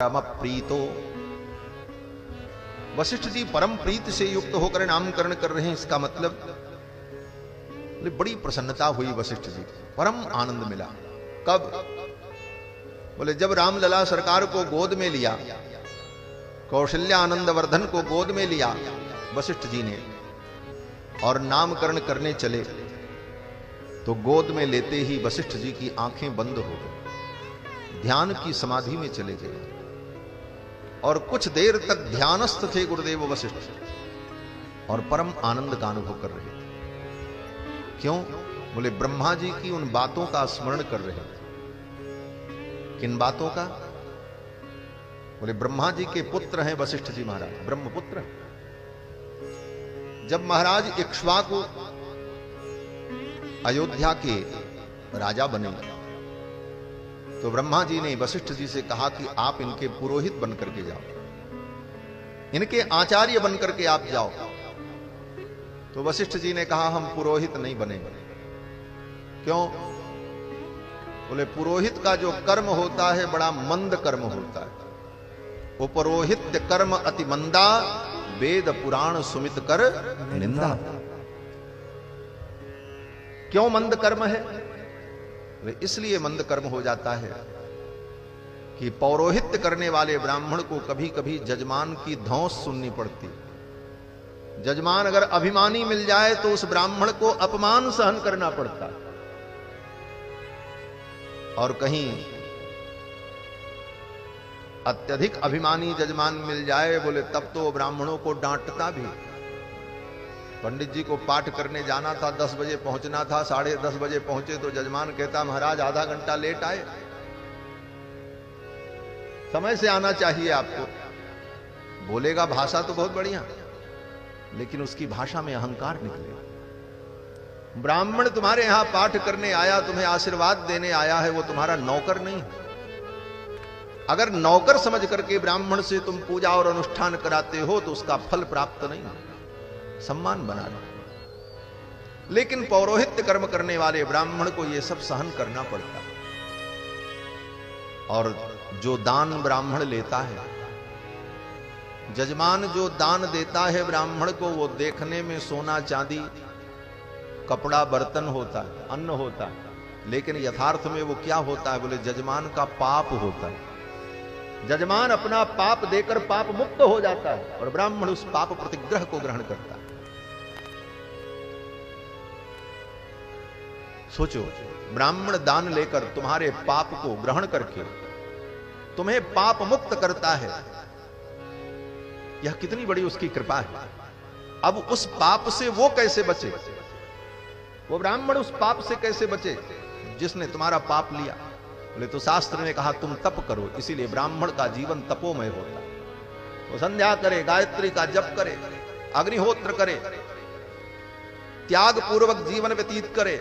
परम प्रीतो। वशिष्ठ जी परम प्रीत से युक्त होकर नामकरण कर रहे हैं। इसका मतलब बड़ी प्रसन्नता हुई वशिष्ठ जी, परम आनंद मिला। कब? बोले जब रामलला सरकार को गोद में लिया, कौशल्या आनंद वर्धन को गोद में लिया वशिष्ठ जी ने और नामकरण करने चले, तो गोद में लेते ही वशिष्ठ जी की आंखें बंद हो गई, ध्यान की समाधि में चले गए और कुछ देर तक ध्यानस्थ थे गुरुदेव वशिष्ठ और परम आनंद का अनुभव कर रहे थे। क्यों? बोले ब्रह्मा जी की उन बातों का स्मरण कर रहे थे। किन बातों का? बोले ब्रह्मा जी के पुत्र हैं वशिष्ठ जी महाराज, ब्रह्मपुत्र। जब महाराज इक्ष्वाकु अयोध्या के राजा बने तो ब्रह्मा जी ने वशिष्ठ जी से कहा कि आप इनके पुरोहित बनकर के जाओ, इनके आचार्य बनकर के आप जाओ। तो वशिष्ठ जी ने कहा हम पुरोहित नहीं बनेंगे। क्यों? बोले पुरोहित का जो कर्म होता है बड़ा मंद कर्म होता है। उपरोहित्य कर्म अति मंदा, वेद पुराण सुमित कर निंदा। क्यों मंद कर्म है? इसलिए मंद कर्म हो जाता है कि पौरोहित्य करने वाले ब्राह्मण को कभी कभी जजमान की धौंस सुननी पड़ती। जजमान अगर अभिमानी मिल जाए तो उस ब्राह्मण को अपमान सहन करना पड़ता है, और कहीं अत्यधिक अभिमानी जजमान मिल जाए बोले तब तो ब्राह्मणों को डांटता भी। पंडित जी को पाठ करने जाना था, 10 बजे पहुंचना था, 10:30 बजे पहुंचे तो जजमान कहता महाराज आधा घंटा लेट आए, समय से आना चाहिए आपको। बोलेगा भाषा तो बहुत बढ़िया, लेकिन उसकी भाषा में अहंकार निकले। ब्राह्मण तुम्हारे यहां पाठ करने आया, तुम्हें आशीर्वाद देने आया है, वो तुम्हारा नौकर नहीं। अगर नौकर समझ करके ब्राह्मण से तुम पूजा और अनुष्ठान कराते हो तो उसका फल प्राप्त नहीं, सम्मान बना लो। लेकिन पौरोहित्य कर्म करने वाले ब्राह्मण को यह सब सहन करना पड़ता है। और जो दान ब्राह्मण लेता है, जजमान जो दान देता है ब्राह्मण को, वो देखने में सोना चांदी कपड़ा बर्तन होता है, अन्न होता है, लेकिन यथार्थ में वो क्या होता है? बोले जजमान का पाप होता है। जजमान अपना पाप देकर पाप मुक्त हो जाता है और ब्राह्मण उस पाप प्रतिग्रह को ग्रहण करता है। सोचो, ब्राह्मण दान लेकर तुम्हारे पाप को ग्रहण करके तुम्हें पाप मुक्त करता है, यह कितनी बड़ी उसकी कृपा है। अब उस पाप से वो कैसे बचे? वो ब्राह्मण उस पाप से कैसे बचे जिसने तुम्हारा पाप लिया? बोले तो शास्त्र ने कहा तुम तप करो, इसीलिए ब्राह्मण का जीवन तपोमय होता है। वो संध्या करे, गायत्री का जप करे, अग्निहोत्र करे, त्याग पूर्वक जीवन व्यतीत करे,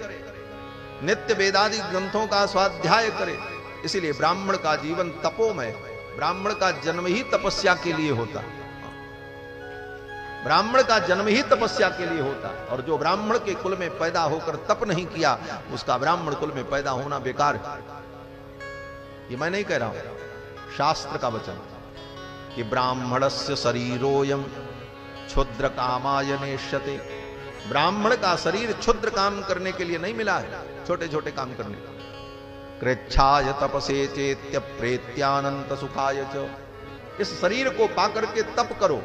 नित्य वेदादि ग्रंथों का स्वाध्याय करे। इसीलिए ब्राह्मण का जीवन तपोमय, ब्राह्मण का जन्म ही तपस्या के लिए होता है। ब्राह्मण का जन्म ही तपस्या के लिए होता है, और जो ब्राह्मण के कुल में पैदा होकर तप नहीं किया, उसका ब्राह्मण कुल में पैदा होना बेकार है। ये मैं नहीं कह रहा हूं, शास्त्र का वचन कि ब्राह्मणस्य शरीरोयम क्षुद्र कामाय नेष्यते। ब्राह्मण का शरीर क्षुद्र काम करने के लिए नहीं मिला है, छोटे छोटे काम करने का। कृच्छाय तपसे चेत्य प्रेत्यानंत सुखाय च। इस शरीर को पाकर के तप करो,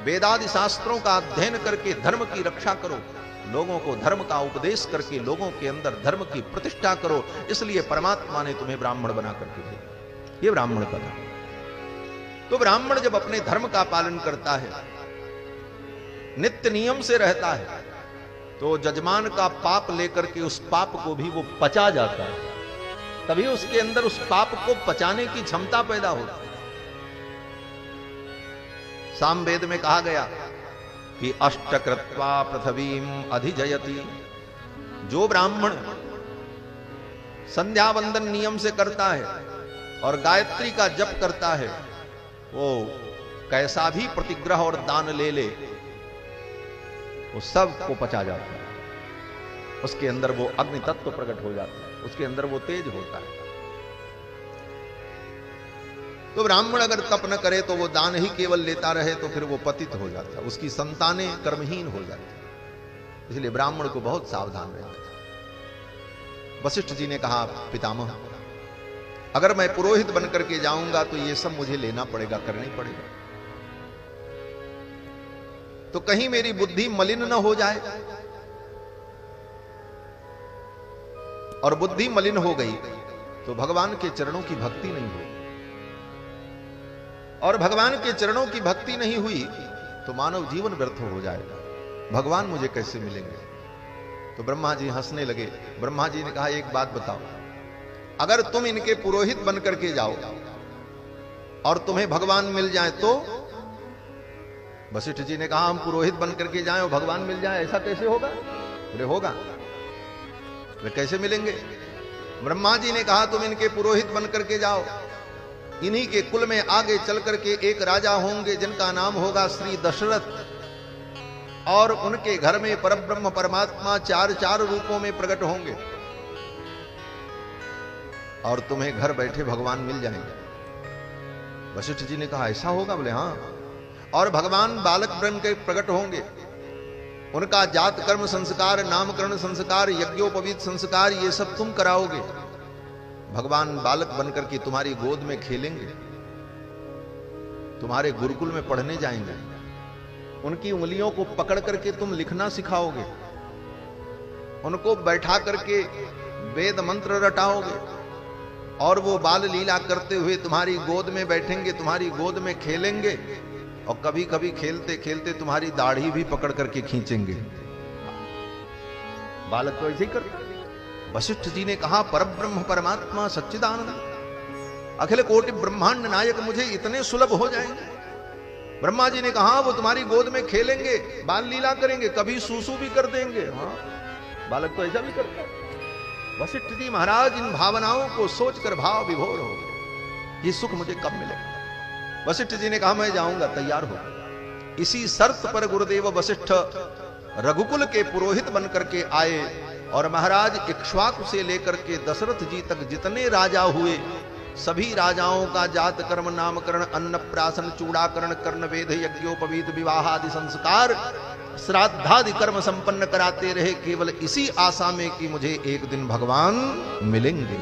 वेदादि शास्त्रों का अध्ययन करके धर्म की रक्षा करो, लोगों को धर्म का उपदेश करके लोगों के अंदर धर्म की प्रतिष्ठा करो। इसलिए परमात्मा ने तुम्हें ब्राह्मण बना करके दिया। ये ब्राह्मण का धर्म। तो ब्राह्मण जब अपने धर्म का पालन करता है, नित्य नियम से रहता है, तो जजमान का पाप लेकर के उस पाप को भी वो पचा जाता है। तभी उसके अंदर उस पाप को पचाने की क्षमता पैदा होती है। सामवेद में कहा गया कि अष्टकृत्वा पृथ्वीम अधिजयति। जो ब्राह्मण संध्या वंदन नियम से करता है और गायत्री का जप करता है, वो कैसा भी प्रतिग्रह और दान ले ले, वो सब को पचा जाता है। उसके अंदर वो अग्नि तत्व प्रकट हो जाता है, उसके अंदर वो तेज होता है। तो ब्राह्मण अगर तप न करे तो वो दान ही केवल लेता रहे तो फिर वो पतित हो जाता, उसकी संतानें कर्महीन हो जाती। इसलिए ब्राह्मण को बहुत सावधान रहना चाहिए। वशिष्ठ जी ने कहा, पितामह अगर मैं पुरोहित बनकर के जाऊंगा तो ये सब मुझे लेना पड़ेगा, करना ही पड़ेगा, तो कहीं मेरी बुद्धि मलिन न हो जाए। और बुद्धि मलिन हो गई तो भगवान के चरणों की भक्ति नहीं हुई, और भगवान के चरणों की भक्ति नहीं हुई तो मानव जीवन व्यर्थ हो जाएगा, भगवान मुझे कैसे मिलेंगे। तो ब्रह्मा जी हंसने लगे। ब्रह्मा जी ने कहा, एक बात बताओ, अगर तुम इनके पुरोहित बनकर के जाओ और तुम्हें भगवान मिल जाए तो? वशिष्ठ जी ने कहा, हम पुरोहित बनकर के जाएं और भगवान मिल जाए, ऐसा कैसे होगा? बोले होगा। वे कैसे मिलेंगे? ब्रह्मा जी ने कहा, तुम इनके पुरोहित बनकर के जाओ, इन्हीं के कुल में आगे चल करके एक राजा होंगे जिनका नाम होगा श्री दशरथ, और उनके घर में परब्रह्म परमात्मा चार चार रूपों में प्रकट होंगे और तुम्हें घर बैठे भगवान मिल जाएंगे। वशिष्ठ जी ने कहा, ऐसा होगा? बोले हाँ। और भगवान बालक ब्रह्म के प्रकट होंगे, उनका जात कर्म संस्कार, नामकरण संस्कार, यज्ञोपवीत संस्कार, ये सब तुम कराओगे। भगवान बालक बनकर के तुम्हारी गोद में खेलेंगे, तुम्हारे गुरुकुल में पढ़ने जाएंगे, उनकी उंगलियों को पकड़ करके तुम लिखना सिखाओगे, उनको बैठा करके वेद मंत्र रटाओगे, और वो बाल लीला करते हुए तुम्हारी गोद में बैठेंगे, तुम्हारी गोद में खेलेंगे, और कभी कभी खेलते खेलते तुम्हारी दाढ़ी भी पकड़ करके खींचेंगे। बालक तो ऐसे ही करते। वशिष्ठ जी ने कहा, परब्रह्म परमात्मा सच्चिदानंद अखिल कोटि ब्रह्मांड नायक मुझे इतने सुलभ हो जाएंगे? ब्रह्मा जी ने कहा, वो तुम्हारी गोद में खेलेंगे, बाल लीला करेंगे, कभी सूसू भी कर देंगे। हाँ, बालक तो ऐसा भी करता है। वशिष्ठ जी महाराज इन भावनाओं को सोचकर भाव विभोर हो गए, ये सुख मुझे कब मिलेगा? वशिष्ठ जी ने कहा, मैं जाऊंगा, तैयार हो। इसी शर्त पर गुरुदेव वशिष्ठ रघुकुल के पुरोहित बनकर के आए, और महाराज इक्ष्वाकु से लेकर के दशरथ जी तक जितने राजा हुए, सभी राजाओं का जात कर्म, नामकरण, अन्नप्राशन, चूड़ाकरण, कर्ण वेद, यज्ञोपवीत, विवाह आदि संस्कार, श्राद्धादि कर्म संपन्न कराते रहे, केवल इसी आशा में कि मुझे एक दिन भगवान मिलेंगे।